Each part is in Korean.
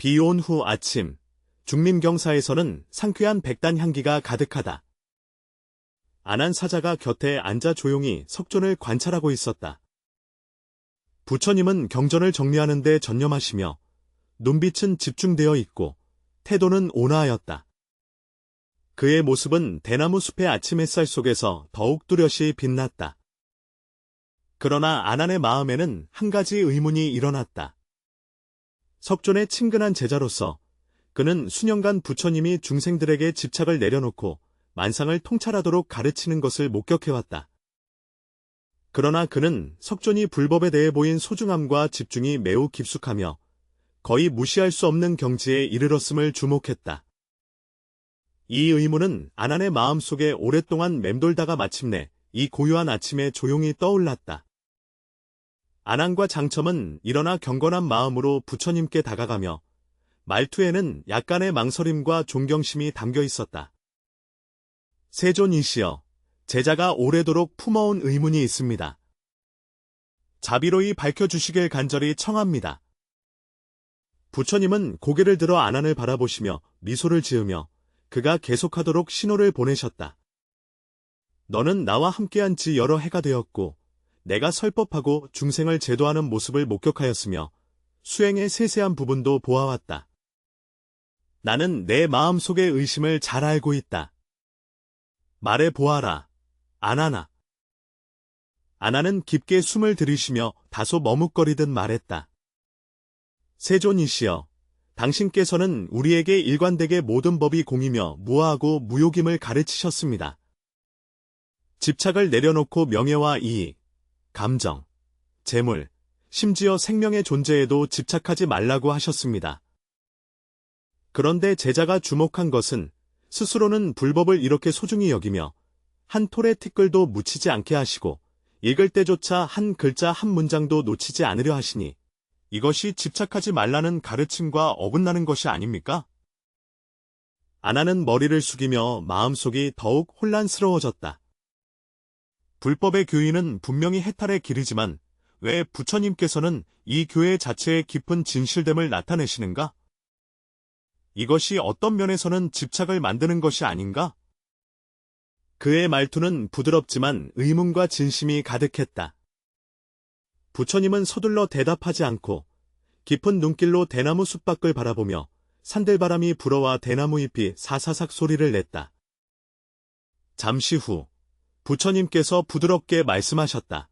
비 온 후 아침, 중림경사에서는 상쾌한 백단 향기가 가득하다. 안한 사자가 곁에 앉아 조용히 석존을 관찰하고 있었다. 부처님은 경전을 정리하는 데 전념하시며 눈빛은 집중되어 있고 태도는 온화하였다. 그의 모습은 대나무 숲의 아침 햇살 속에서 더욱 뚜렷이 빛났다. 그러나 안한의 마음에는 한 가지 의문이 일어났다. 석존의 친근한 제자로서 그는 수년간 부처님이 중생들에게 집착을 내려놓고 만상을 통찰하도록 가르치는 것을 목격해왔다. 그러나 그는 석존이 불법에 대해 보인 소중함과 집중이 매우 깊숙하며 거의 무시할 수 없는 경지에 이르렀음을 주목했다. 이 의문은 안한의 마음속에 오랫동안 맴돌다가 마침내 이 고요한 아침에 조용히 떠올랐다. 안한과 장첨은 일어나 경건한 마음으로 부처님께 다가가며 말투에는 약간의 망설임과 존경심이 담겨 있었다. 세존이시여, 제자가 오래도록 품어온 의문이 있습니다. 자비로이 밝혀주시길 간절히 청합니다. 부처님은 고개를 들어 안한을 바라보시며 미소를 지으며 그가 계속하도록 신호를 보내셨다. 너는 나와 함께한 지 여러 해가 되었고 내가 설법하고 중생을 제도하는 모습을 목격하였으며 수행의 세세한 부분도 보아왔다. 나는 내 마음속의 의심을 잘 알고 있다. 말해보아라, 안한아. 안한은 깊게 숨을 들이쉬며 다소 머뭇거리듯 말했다. 세존이시여, 당신께서는 우리에게 일관되게 모든 법이 공이며 무아하고 무욕임을 가르치셨습니다. 집착을 내려놓고 명예와 이익, 감정, 재물, 심지어 생명의 존재에도 집착하지 말라고 하셨습니다. 그런데 제자가 주목한 것은 스스로는 불법을 이렇게 소중히 여기며 한 톨의 티끌도 묻히지 않게 하시고 읽을 때조차 한 글자 한 문장도 놓치지 않으려 하시니 이것이 집착하지 말라는 가르침과 어긋나는 것이 아닙니까? 안한은 머리를 숙이며 마음속이 더욱 혼란스러워졌다. 불법의 교인은 분명히 해탈의 길이지만 왜 부처님께서는 이 교회 자체의 깊은 진실됨을 나타내시는가? 이것이 어떤 면에서는 집착을 만드는 것이 아닌가? 그의 말투는 부드럽지만 의문과 진심이 가득했다. 부처님은 서둘러 대답하지 않고 깊은 눈길로 대나무 숲밖을 바라보며 산들바람이 불어와 대나무 잎이 사사삭 소리를 냈다. 잠시 후 부처님께서 부드럽게 말씀하셨다.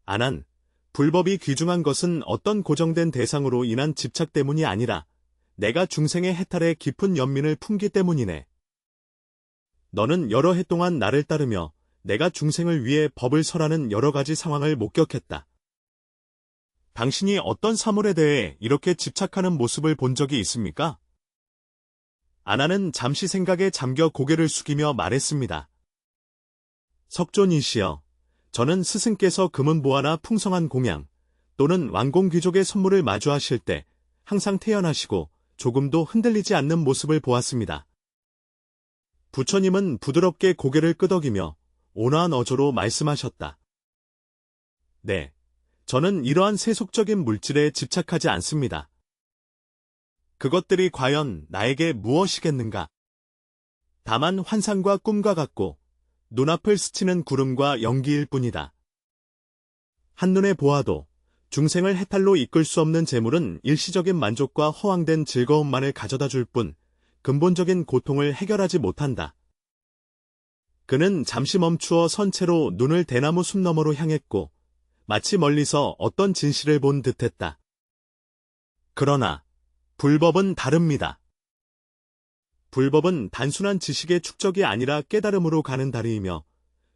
안한, 불법이 귀중한 것은 어떤 고정된 대상으로 인한 집착 때문이 아니라 내가 중생의 해탈에 깊은 연민을 품기 때문이네. 너는 여러 해 동안 나를 따르며 내가 중생을 위해 법을 설하는 여러 가지 상황을 목격했다. 당신이 어떤 사물에 대해 이렇게 집착하는 모습을 본 적이 있습니까? 안한은 잠시 생각에 잠겨 고개를 숙이며 말했습니다. 석존이시여, 저는 스승께서 금은보화나 풍성한 공양 또는 왕공귀족의 선물을 마주하실 때 항상 태연하시고 조금도 흔들리지 않는 모습을 보았습니다. 부처님은 부드럽게 고개를 끄덕이며 온화한 어조로 말씀하셨다. 네, 저는 이러한 세속적인 물질에 집착하지 않습니다. 그것들이 과연 나에게 무엇이겠는가? 다만 환상과 꿈과 같고 눈앞을 스치는 구름과 연기일 뿐이다. 한눈에 보아도 중생을 해탈로 이끌 수 없는 재물은 일시적인 만족과 허황된 즐거움만을 가져다 줄 뿐 근본적인 고통을 해결하지 못한다. 그는 잠시 멈추어 선체로 눈을 대나무 숲 너머로 향했고 마치 멀리서 어떤 진실을 본 듯했다. 그러나 불법은 다릅니다. 불법은 단순한 지식의 축적이 아니라 깨달음으로 가는 다리이며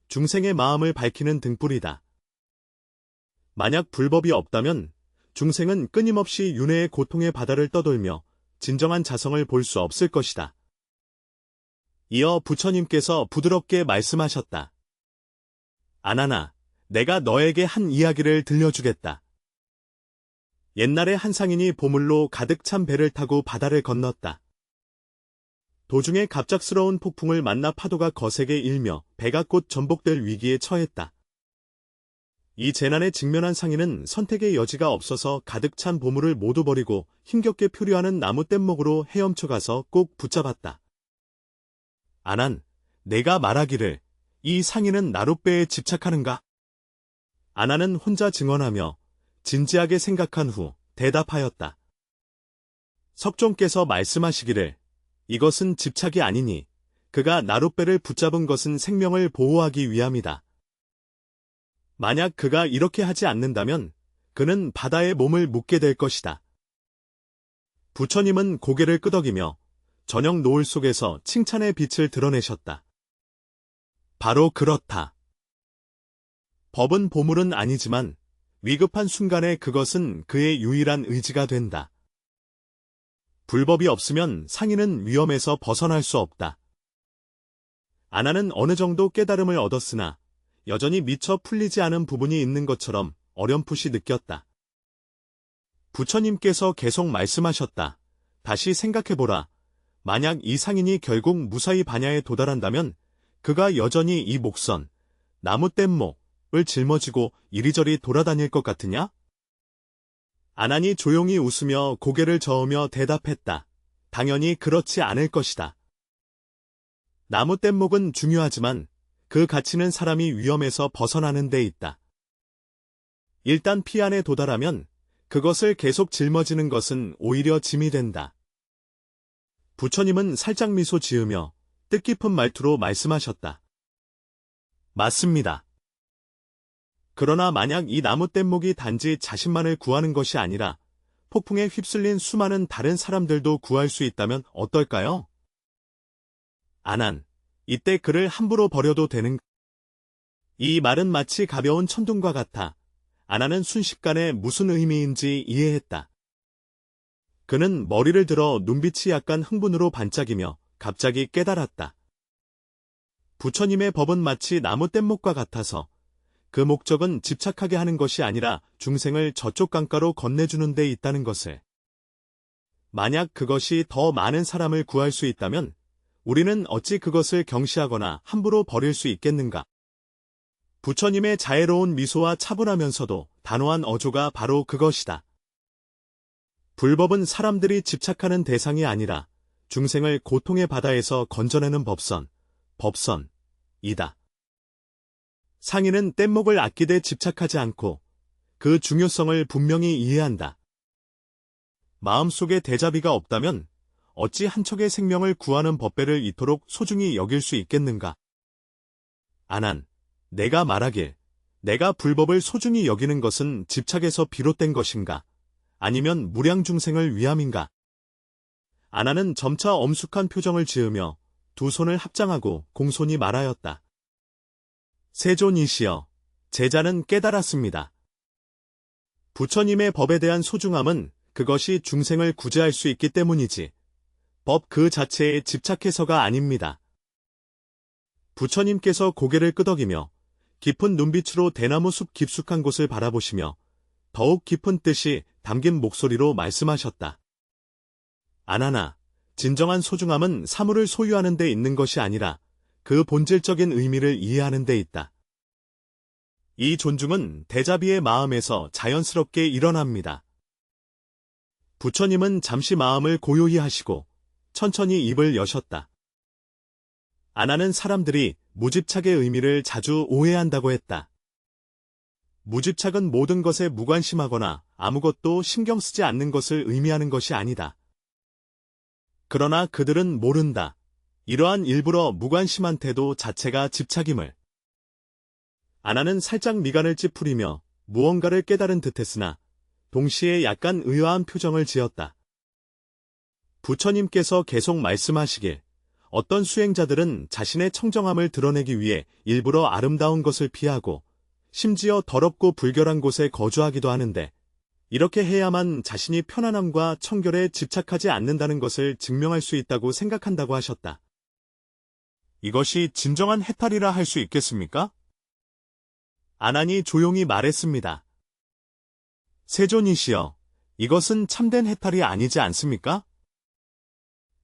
중생의 마음을 밝히는 등불이다. 만약 불법이 없다면 중생은 끊임없이 윤회의 고통의 바다를 떠돌며 진정한 자성을 볼 수 없을 것이다. 이어 부처님께서 부드럽게 말씀하셨다. 안한아, 내가 너에게 한 이야기를 들려주겠다. 옛날에 한 상인이 보물로 가득 찬 배를 타고 바다를 건넜다. 도중에 갑작스러운 폭풍을 만나 파도가 거세게 일며 배가 곧 전복될 위기에 처했다. 이 재난에 직면한 상인은 선택의 여지가 없어서 가득 찬 보물을 모두 버리고 힘겹게 표류하는 나무 뗏목으로 헤엄쳐 가서 꼭 붙잡았다. 아난, 내가 말하기를 이 상인은 나룻배에 집착하는가? 아난은 혼자 증언하며 진지하게 생각한 후 대답하였다. 석종께서 말씀하시기를 이것은 집착이 아니니 그가 나룻배를 붙잡은 것은 생명을 보호하기 위함이다. 만약 그가 이렇게 하지 않는다면 그는 바다에 몸을 묻게 될 것이다. 부처님은 고개를 끄덕이며 저녁 노을 속에서 칭찬의 빛을 드러내셨다. 바로 그렇다. 법은 보물은 아니지만 위급한 순간에 그것은 그의 유일한 의지가 된다. 불법이 없으면 상인은 위험에서 벗어날 수 없다. 아나는 어느 정도 깨달음을 얻었으나 여전히 미처 풀리지 않은 부분이 있는 것처럼 어렴풋이 느꼈다. 부처님께서 계속 말씀하셨다. 다시 생각해보라. 만약 이 상인이 결국 무사히 반야에 도달한다면 그가 여전히 이 목선, 나무 뗏목을 짊어지고 이리저리 돌아다닐 것 같으냐? 아난이 조용히 웃으며 고개를 저으며 대답했다. 당연히 그렇지 않을 것이다. 나무 뗏목은 중요하지만 그 가치는 사람이 위험에서 벗어나는 데 있다. 일단 피 안에 도달하면 그것을 계속 짊어지는 것은 오히려 짐이 된다. 부처님은 살짝 미소 지으며 뜻깊은 말투로 말씀하셨다. 맞습니다. 그러나 만약 이 나무 뗏목이 단지 자신만을 구하는 것이 아니라 폭풍에 휩쓸린 수많은 다른 사람들도 구할 수 있다면 어떨까요? 아난, 이때 그를 함부로 버려도 되는. 이 말은 마치 가벼운 천둥과 같아 아난은 순식간에 무슨 의미인지 이해했다. 그는 머리를 들어 눈빛이 약간 흥분으로 반짝이며 갑자기 깨달았다. 부처님의 법은 마치 나무 뗏목과 같아서 그 목적은 집착하게 하는 것이 아니라 중생을 저쪽 강가로 건네주는 데 있다는 것을. 만약 그것이 더 많은 사람을 구할 수 있다면 우리는 어찌 그것을 경시하거나 함부로 버릴 수 있겠는가? 부처님의 자애로운 미소와 차분하면서도 단호한 어조가 바로 그것이다. 불법은 사람들이 집착하는 대상이 아니라 중생을 고통의 바다에서 건져내는 법선이다. 상인은 뗏목을 아끼되 집착하지 않고 그 중요성을 분명히 이해한다. 마음속에 대자비가 없다면 어찌 한 척의 생명을 구하는 법배를 이토록 소중히 여길 수 있겠는가? 아난, 내가 말하길, 내가 불법을 소중히 여기는 것은 집착에서 비롯된 것인가? 아니면 무량중생을 위함인가? 아난은 점차 엄숙한 표정을 지으며 두 손을 합장하고 공손히 말하였다. 세존이시여, 제자는 깨달았습니다. 부처님의 법에 대한 소중함은 그것이 중생을 구제할 수 있기 때문이지 법 그 자체에 집착해서가 아닙니다. 부처님께서 고개를 끄덕이며 깊은 눈빛으로 대나무 숲 깊숙한 곳을 바라보시며 더욱 깊은 뜻이 담긴 목소리로 말씀하셨다. 아나나, 진정한 소중함은 사물을 소유하는 데 있는 것이 아니라 그 본질적인 의미를 이해하는 데 있다. 이 존중은 대자비의 마음에서 자연스럽게 일어납니다. 부처님은 잠시 마음을 고요히 하시고 천천히 입을 여셨다. 아나는 사람들이 무집착의 의미를 자주 오해한다고 했다. 무집착은 모든 것에 무관심하거나 아무것도 신경 쓰지 않는 것을 의미하는 것이 아니다. 그러나 그들은 모른다. 이러한 일부러 무관심한 태도 자체가 집착임을. 아나는 살짝 미간을 찌푸리며 무언가를 깨달은 듯했으나 동시에 약간 의아한 표정을 지었다. 부처님께서 계속 말씀하시길, 어떤 수행자들은 자신의 청정함을 드러내기 위해 일부러 아름다운 것을 피하고 심지어 더럽고 불결한 곳에 거주하기도 하는데 이렇게 해야만 자신이 편안함과 청결에 집착하지 않는다는 것을 증명할 수 있다고 생각한다고 하셨다. 이것이 진정한 해탈이라 할 수 있겠습니까? 아난이 조용히 말했습니다. 세존이시여, 이것은 참된 해탈이 아니지 않습니까?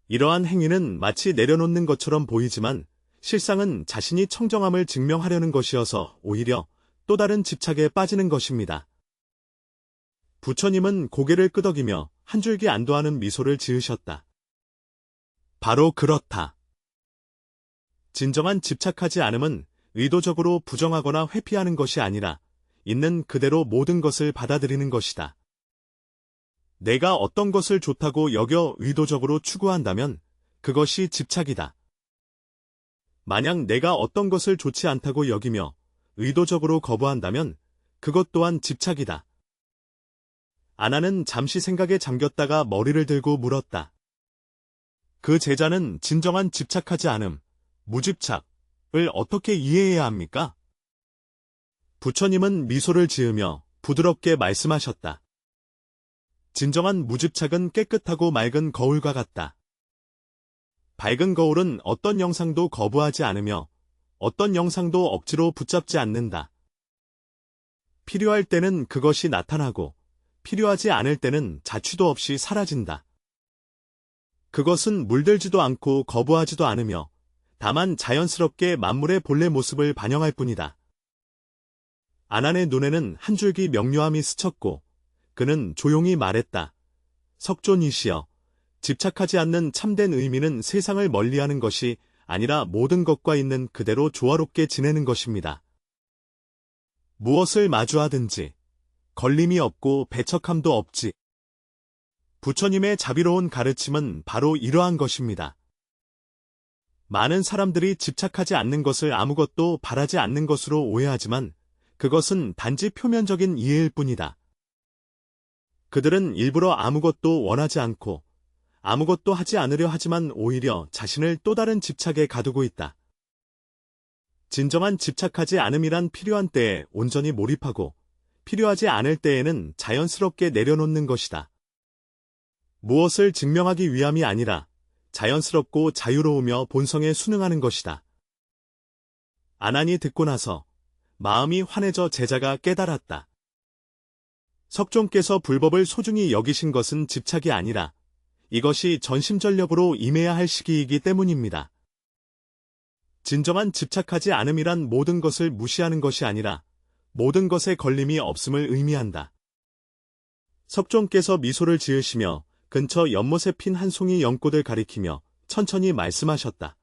이러한 행위는 마치 내려놓는 것처럼 보이지만 실상은 자신이 청정함을 증명하려는 것이어서 오히려 또 다른 집착에 빠지는 것입니다. 부처님은 고개를 끄덕이며 한 줄기 안도하는 미소를 지으셨다. 바로 그렇다. 진정한 집착하지 않음은 의도적으로 부정하거나 회피하는 것이 아니라 있는 그대로 모든 것을 받아들이는 것이다. 내가 어떤 것을 좋다고 여겨 의도적으로 추구한다면 그것이 집착이다. 만약 내가 어떤 것을 좋지 않다고 여기며 의도적으로 거부한다면 그것 또한 집착이다. 아나는 잠시 생각에 잠겼다가 머리를 들고 물었다. 그 제자는 진정한 집착하지 않음, 무집착을 어떻게 이해해야 합니까? 부처님은 미소를 지으며 부드럽게 말씀하셨다. 진정한 무집착은 깨끗하고 맑은 거울과 같다. 밝은 거울은 어떤 영상도 거부하지 않으며 어떤 영상도 억지로 붙잡지 않는다. 필요할 때는 그것이 나타나고 필요하지 않을 때는 자취도 없이 사라진다. 그것은 물들지도 않고 거부하지도 않으며 다만 자연스럽게 만물의 본래 모습을 반영할 뿐이다. 아난의 눈에는 한 줄기 명료함이 스쳤고 그는 조용히 말했다. 석존이시여, 집착하지 않는 참된 의미는 세상을 멀리하는 것이 아니라 모든 것과 있는 그대로 조화롭게 지내는 것입니다. 무엇을 마주하든지 걸림이 없고 배척함도 없지. 부처님의 자비로운 가르침은 바로 이러한 것입니다. 많은 사람들이 집착하지 않는 것을 아무것도 바라지 않는 것으로 오해하지만 그것은 단지 표면적인 이해일 뿐이다. 그들은 일부러 아무것도 원하지 않고 아무것도 하지 않으려 하지만 오히려 자신을 또 다른 집착에 가두고 있다. 진정한 집착하지 않음이란 필요한 때에 온전히 몰입하고 필요하지 않을 때에는 자연스럽게 내려놓는 것이다. 무엇을 증명하기 위함이 아니라 자연스럽고 자유로우며 본성에 순응하는 것이다. 아난이 듣고 나서 마음이 환해져 제자가 깨달았다. 석존께서 불법을 소중히 여기신 것은 집착이 아니라 이것이 전심전력으로 임해야 할 시기이기 때문입니다. 진정한 집착하지 않음이란 모든 것을 무시하는 것이 아니라 모든 것에 걸림이 없음을 의미한다. 석존께서 미소를 지으시며 근처 연못에 핀 한 송이 연꽃을 가리키며 천천히 말씀하셨다.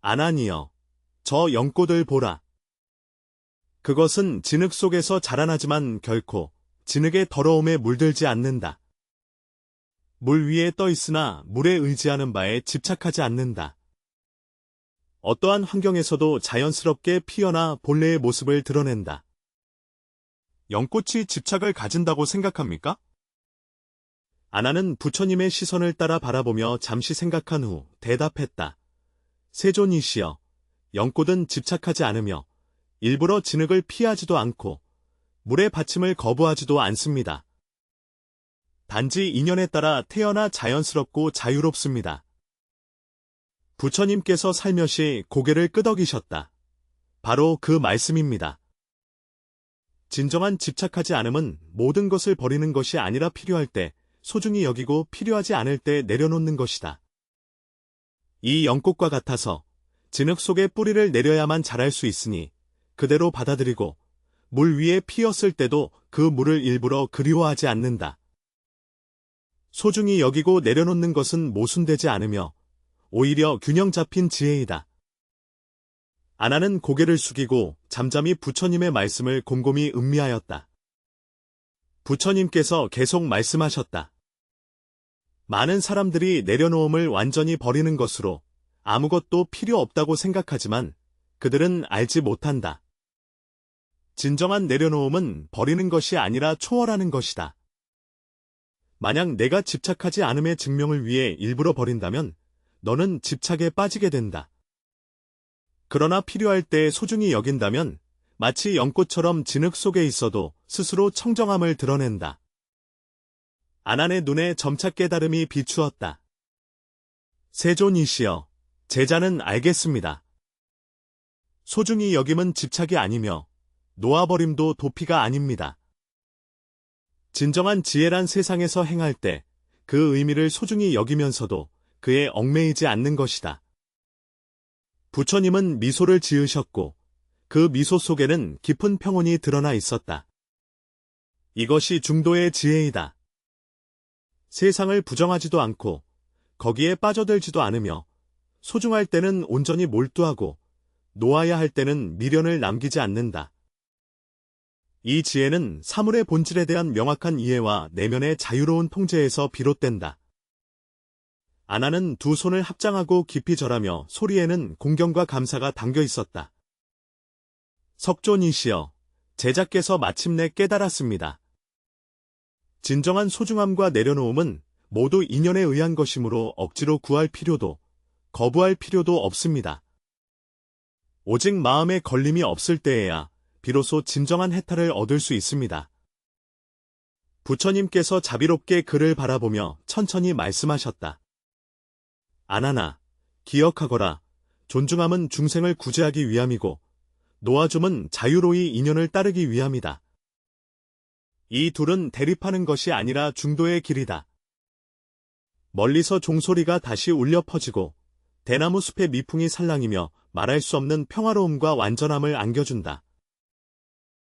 아난이여, 저 연꽃을 보라. 그것은 진흙 속에서 자라나지만 결코 진흙의 더러움에 물들지 않는다. 물 위에 떠 있으나 물에 의지하는 바에 집착하지 않는다. 어떠한 환경에서도 자연스럽게 피어나 본래의 모습을 드러낸다. 연꽃이 집착을 가진다고 생각합니까? 아나는 부처님의 시선을 따라 바라보며 잠시 생각한 후 대답했다. 세존이시여, 연꽃은 집착하지 않으며 일부러 진흙을 피하지도 않고 물의 받침을 거부하지도 않습니다. 단지 인연에 따라 태어나 자연스럽고 자유롭습니다. 부처님께서 살며시 고개를 끄덕이셨다. 바로 그 말씀입니다. 진정한 집착하지 않음은 모든 것을 버리는 것이 아니라 필요할 때 소중히 여기고 필요하지 않을 때 내려놓는 것이다. 이 연꽃과 같아서 진흙 속에 뿌리를 내려야만 자랄 수 있으니 그대로 받아들이고 물 위에 피었을 때도 그 물을 일부러 그리워하지 않는다. 소중히 여기고 내려놓는 것은 모순되지 않으며 오히려 균형 잡힌 지혜이다. 아나는 고개를 숙이고 잠잠히 부처님의 말씀을 곰곰이 음미하였다. 부처님께서 계속 말씀하셨다. 많은 사람들이 내려놓음을 완전히 버리는 것으로 아무것도 필요 없다고 생각하지만 그들은 알지 못한다. 진정한 내려놓음은 버리는 것이 아니라 초월하는 것이다. 만약 내가 집착하지 않음의 증명을 위해 일부러 버린다면 너는 집착에 빠지게 된다. 그러나 필요할 때 소중히 여긴다면 마치 연꽃처럼 진흙 속에 있어도 스스로 청정함을 드러낸다. 아난의 눈에 점차 깨달음이 비추었다. 세존이시여, 제자는 알겠습니다. 소중히 여김은 집착이 아니며 놓아버림도 도피가 아닙니다. 진정한 지혜란 세상에서 행할 때 그 의미를 소중히 여기면서도 그에 얽매이지 않는 것이다. 부처님은 미소를 지으셨고 그 미소 속에는 깊은 평온이 드러나 있었다. 이것이 중도의 지혜이다. 세상을 부정하지도 않고 거기에 빠져들지도 않으며 소중할 때는 온전히 몰두하고 놓아야 할 때는 미련을 남기지 않는다. 이 지혜는 사물의 본질에 대한 명확한 이해와 내면의 자유로운 통제에서 비롯된다. 아나는 두 손을 합장하고 깊이 절하며 소리에는 공경과 감사가 담겨 있었다. 석존이시여, 제자께서 마침내 깨달았습니다. 진정한 소중함과 내려놓음은 모두 인연에 의한 것이므로 억지로 구할 필요도, 거부할 필요도 없습니다. 오직 마음에 걸림이 없을 때에야 비로소 진정한 해탈을 얻을 수 있습니다. 부처님께서 자비롭게 그를 바라보며 천천히 말씀하셨다. 아나나, 기억하거라. 존중함은 중생을 구제하기 위함이고 놓아줌은 자유로이 인연을 따르기 위함이다. 이 둘은 대립하는 것이 아니라 중도의 길이다. 멀리서 종소리가 다시 울려 퍼지고 대나무 숲의 미풍이 살랑이며 말할 수 없는 평화로움과 완전함을 안겨준다.